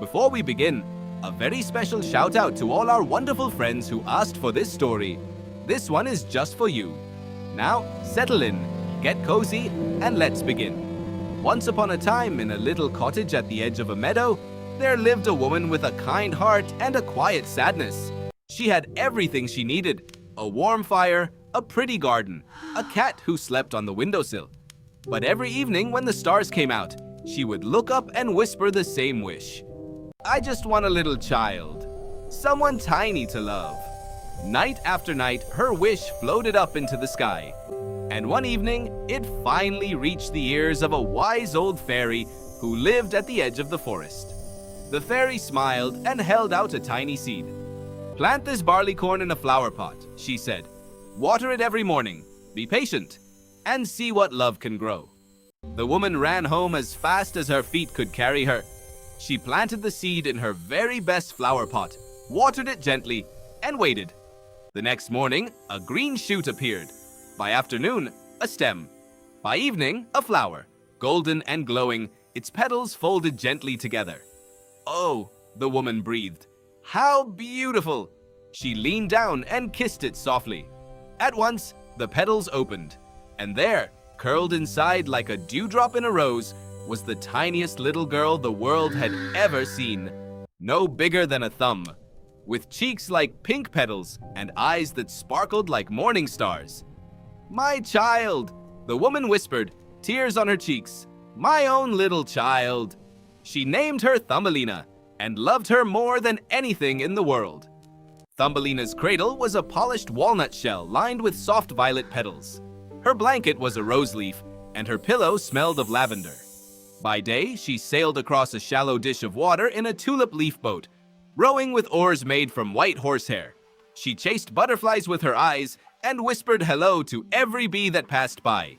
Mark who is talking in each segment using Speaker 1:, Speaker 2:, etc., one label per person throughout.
Speaker 1: Before we begin, a very special shout out to all our wonderful friends who asked for this story. This one is just for you. Now, settle in, get cozy, and let's begin. Once upon a time, in a little cottage at the edge of a meadow, there lived a woman with a kind heart and a quiet sadness. She had everything she needed: a warm fire, a pretty garden, a cat who slept on the windowsill. But every evening when the stars came out, she would look up and whisper the same wish. I just want a little child, someone tiny to love. Night after night, her wish floated up into the sky. And one evening, it finally reached the ears of a wise old fairy who lived at the edge of the forest. The fairy smiled and held out a tiny seed. Plant this barley corn in a flower pot, she said. Water it every morning, be patient, and see what love can grow. The woman ran home as fast as her feet could carry her. She planted the seed in her very best flower pot, watered it gently, and waited. The next morning, a green shoot appeared. By afternoon, a stem. By evening, a flower, golden and glowing, its petals folded gently together. Oh, the woman breathed. How beautiful! She leaned down and kissed it softly. At once, the petals opened, and there, curled inside like a dewdrop in a rose, was the tiniest little girl the world had ever seen. No bigger than a thumb, with cheeks like pink petals and eyes that sparkled like morning stars. My child, the woman whispered, tears on her cheeks. My own little child. She named her Thumbelina and loved her more than anything in the world. Thumbelina's cradle was a polished walnut shell lined with soft violet petals. Her blanket was a rose leaf, and her pillow smelled of lavender. By day, she sailed across a shallow dish of water in a tulip leaf boat, rowing with oars made from white horsehair. She chased butterflies with her eyes and whispered hello to every bee that passed by.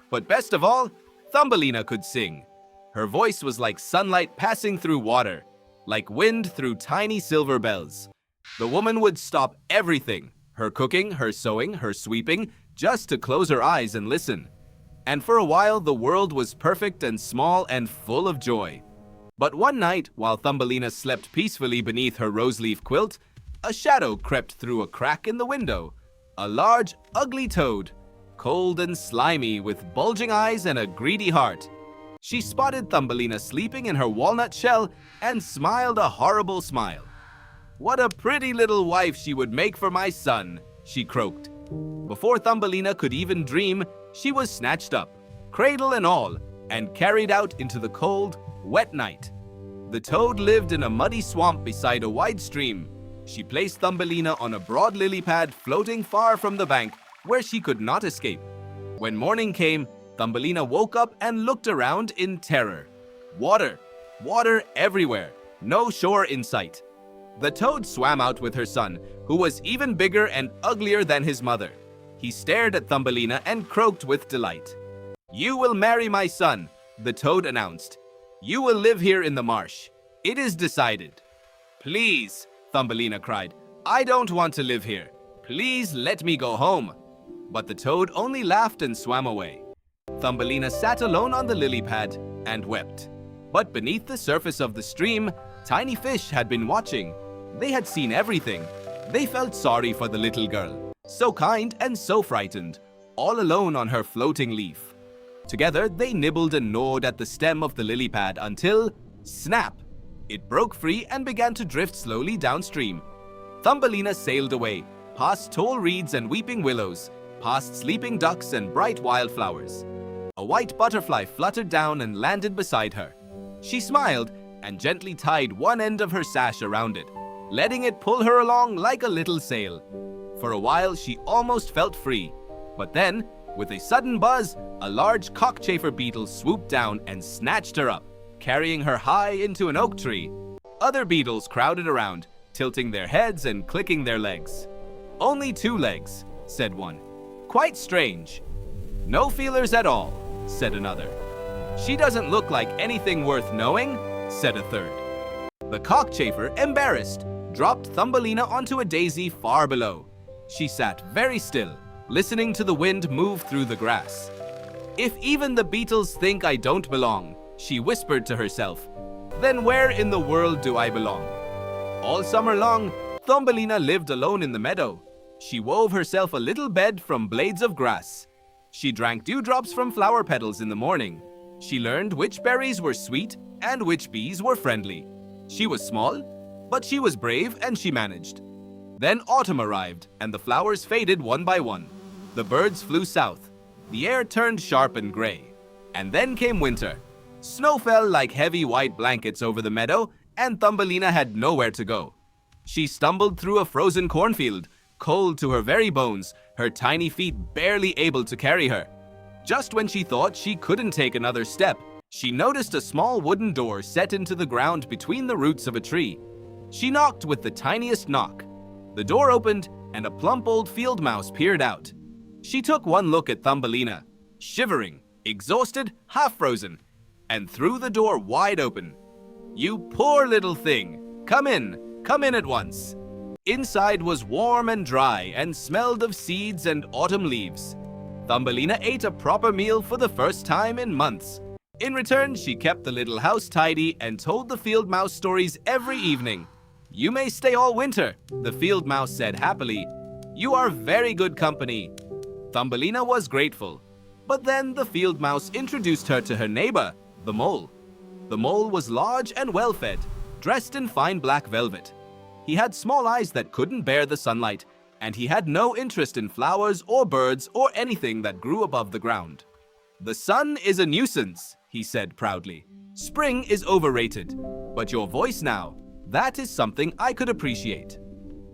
Speaker 1: But best of all, Thumbelina could sing. Her voice was like sunlight passing through water, like wind through tiny silver bells. The woman would stop everything, her cooking, her sewing, her sweeping, just to close her eyes and listen. And for a while, the world was perfect and small and full of joy. But one night, while Thumbelina slept peacefully beneath her rose-leaf quilt, a shadow crept through a crack in the window. A large, ugly toad, cold and slimy, with bulging eyes and a greedy heart. She spotted Thumbelina sleeping in her walnut shell and smiled a horrible smile. What a pretty little wife she would make for my son, she croaked. Before Thumbelina could even dream, she was snatched up, cradle and all, and carried out into the cold, wet night. The toad lived in a muddy swamp beside a wide stream. She placed Thumbelina on a broad lily pad floating far from the bank, where she could not escape. When morning came, Thumbelina woke up and looked around in terror. Water, water everywhere, no shore in sight. The toad swam out with her son, who was even bigger and uglier than his mother. He stared at Thumbelina and croaked with delight. You will marry my son, the toad announced. You will live here in the marsh. It is decided. Please, Thumbelina cried. I don't want to live here. Please let me go home. But the toad only laughed and swam away. Thumbelina sat alone on the lily pad and wept. But beneath the surface of the stream, tiny fish had been watching. They had seen everything. They felt sorry for the little girl, so kind and so frightened, all alone on her floating leaf. Together, they nibbled and gnawed at the stem of the lily pad until, snap! It broke free and began to drift slowly downstream. Thumbelina sailed away, past tall reeds and weeping willows, past sleeping ducks and bright wildflowers. A white butterfly fluttered down and landed beside her. She smiled and gently tied one end of her sash around it, letting it pull her along like a little sail. For a while, she almost felt free. But then, with a sudden buzz, a large cockchafer beetle swooped down and snatched her up, carrying her high into an oak tree. Other beetles crowded around, tilting their heads and clicking their legs. Only 2 legs, said one. Quite strange. No feelers at all, said another. She doesn't look like anything worth knowing, said a third. The cockchafer, embarrassed, dropped Thumbelina onto a daisy far below. She sat very still, listening to the wind move through the grass. If even the beetles think I don't belong, she whispered to herself, then where in the world do I belong? All summer long, Thumbelina lived alone in the meadow. She wove herself a little bed from blades of grass. She drank dewdrops from flower petals in the morning. She learned which berries were sweet and which bees were friendly. She was small, but she was brave and she managed. Then autumn arrived and the flowers faded one by one. The birds flew south. The air turned sharp and gray. And then came winter. Snow fell like heavy white blankets over the meadow and Thumbelina had nowhere to go. She stumbled through a frozen cornfield, cold to her very bones, her tiny feet barely able to carry her. Just when she thought she couldn't take another step, she noticed a small wooden door set into the ground between the roots of a tree. She knocked with the tiniest knock. The door opened and a plump old field mouse peered out. She took one look at Thumbelina, shivering, exhausted, half frozen, and threw the door wide open. "You poor little thing! Come in at once!" Inside was warm and dry and smelled of seeds and autumn leaves. Thumbelina ate a proper meal for the first time in months. In return, she kept the little house tidy and told the field mouse stories every evening. "You may stay all winter," the field mouse said happily. "You are very good company." Thumbelina was grateful. But then the field mouse introduced her to her neighbor, the mole. The mole was large and well-fed, dressed in fine black velvet. He had small eyes that couldn't bear the sunlight, and he had no interest in flowers or birds or anything that grew above the ground. "The sun is a nuisance," he said proudly. "Spring is overrated, but your voice now, that is something I could appreciate."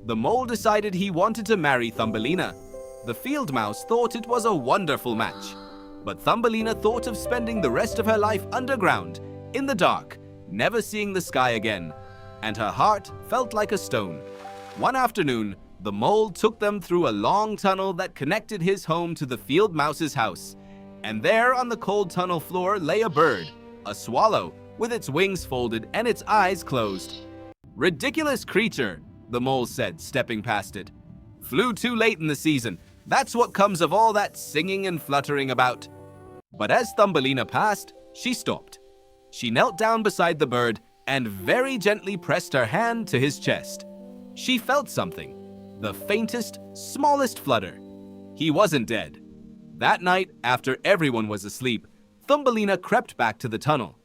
Speaker 1: The mole decided he wanted to marry Thumbelina. The field mouse thought it was a wonderful match. But Thumbelina thought of spending the rest of her life underground, in the dark, never seeing the sky again, and her heart felt like a stone. One afternoon, the mole took them through a long tunnel that connected his home to the field mouse's house. And there on the cold tunnel floor lay a bird, a swallow, with its wings folded and its eyes closed. "Ridiculous creature," the mole said, stepping past it. "Flew too late in the season. That's what comes of all that singing and fluttering about." But as Thumbelina passed, she stopped. She knelt down beside the bird and very gently pressed her hand to his chest. She felt something, the faintest, smallest flutter. He wasn't dead. That night, after everyone was asleep, Thumbelina crept back to the tunnel.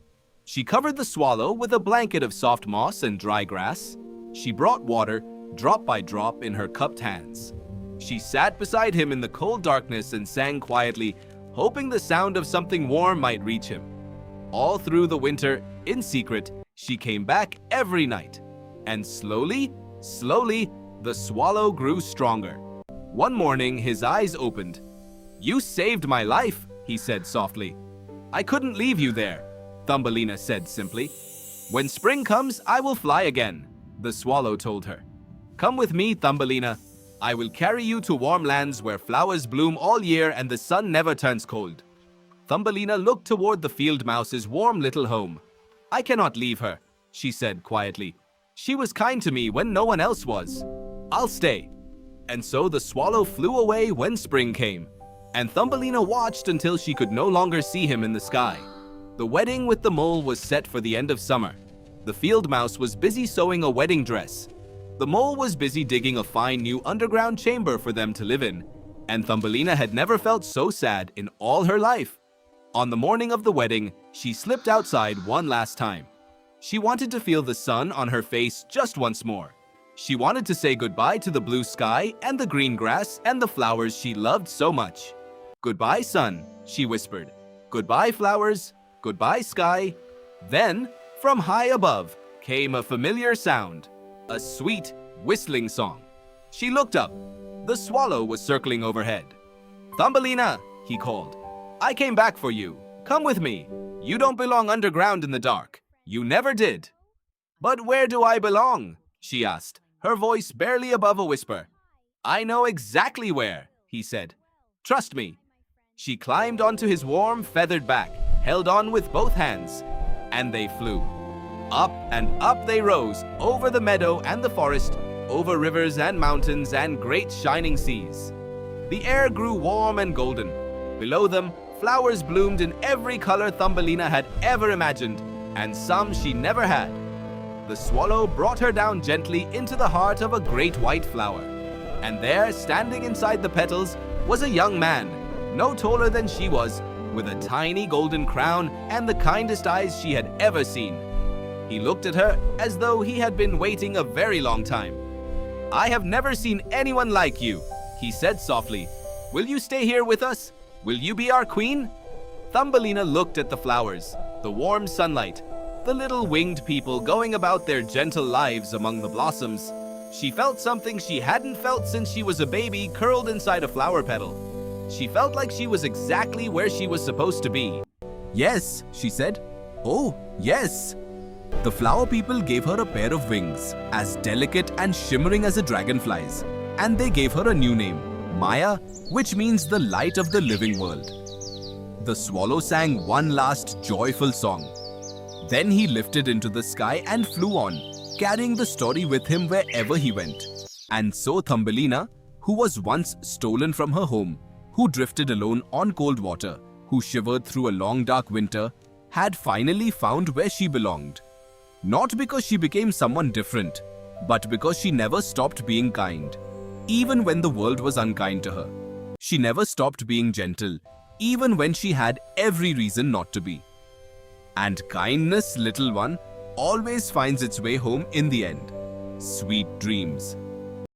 Speaker 1: She covered the swallow with a blanket of soft moss and dry grass. She brought water, drop by drop, in her cupped hands. She sat beside him in the cold darkness and sang quietly, hoping the sound of something warm might reach him. All through the winter, in secret, she came back every night. And slowly, the swallow grew stronger. One morning, his eyes opened. "You saved my life," he said softly. "I couldn't leave you there," Thumbelina said simply. "When spring comes, I will fly again," the swallow told her. "Come with me, Thumbelina. I will carry you to warm lands where flowers bloom all year and the sun never turns cold." Thumbelina looked toward the field mouse's warm little home. "I cannot leave her," she said quietly. "She was kind to me when no one else was. I'll stay." And so the swallow flew away when spring came, and Thumbelina watched until she could no longer see him in the sky. The wedding with the mole was set for the end of summer. The field mouse was busy sewing a wedding dress. The mole was busy digging a fine new underground chamber for them to live in, and Thumbelina had never felt so sad in all her life. On the morning of the wedding, she slipped outside one last time. She wanted to feel the sun on her face just once more. She wanted to say goodbye to the blue sky and the green grass and the flowers she loved so much. "Goodbye, sun," she whispered. "Goodbye, flowers. Goodbye, sky." Then, from high above, came a familiar sound. A sweet, whistling song. She looked up. The swallow was circling overhead. "Thumbelina," he called. "I came back for you. Come with me. You don't belong underground in the dark. You never did." "But where do I belong?" she asked, her voice barely above a whisper. "I know exactly where," he said. "Trust me." She climbed onto his warm, feathered back, held on with both hands, and they flew. Up and up they rose, over the meadow and the forest, over rivers and mountains and great shining seas. The air grew warm and golden. Below them, flowers bloomed in every color Thumbelina had ever imagined, and some she never had. The swallow brought her down gently into the heart of a great white flower. And there, standing inside the petals, was a young man, no taller than she was, with a tiny golden crown and the kindest eyes she had ever seen. He looked at her as though he had been waiting a very long time. "I have never seen anyone like you," he said softly. "Will you stay here with us? Will you be our queen?" Thumbelina looked at the flowers, the warm sunlight, the little winged people going about their gentle lives among the blossoms. She felt something she hadn't felt since she was a baby curled inside a flower petal. She felt like she was exactly where she was supposed to be. "Yes," she said. "Oh, yes." The flower people gave her a pair of wings, as delicate and shimmering as a dragonfly's, and they gave her a new name, Maya, which means the light of the living world. The swallow sang one last joyful song. Then he lifted into the sky and flew on, carrying the story with him wherever he went. And so Thumbelina, who was once stolen from her home, who drifted alone on cold water, who shivered through a long dark winter, had finally found where she belonged. Not because she became someone different, but because she never stopped being kind, even when the world was unkind to her. She never stopped being gentle, even when she had every reason not to be. And kindness, little one, always finds its way home in the end. Sweet dreams.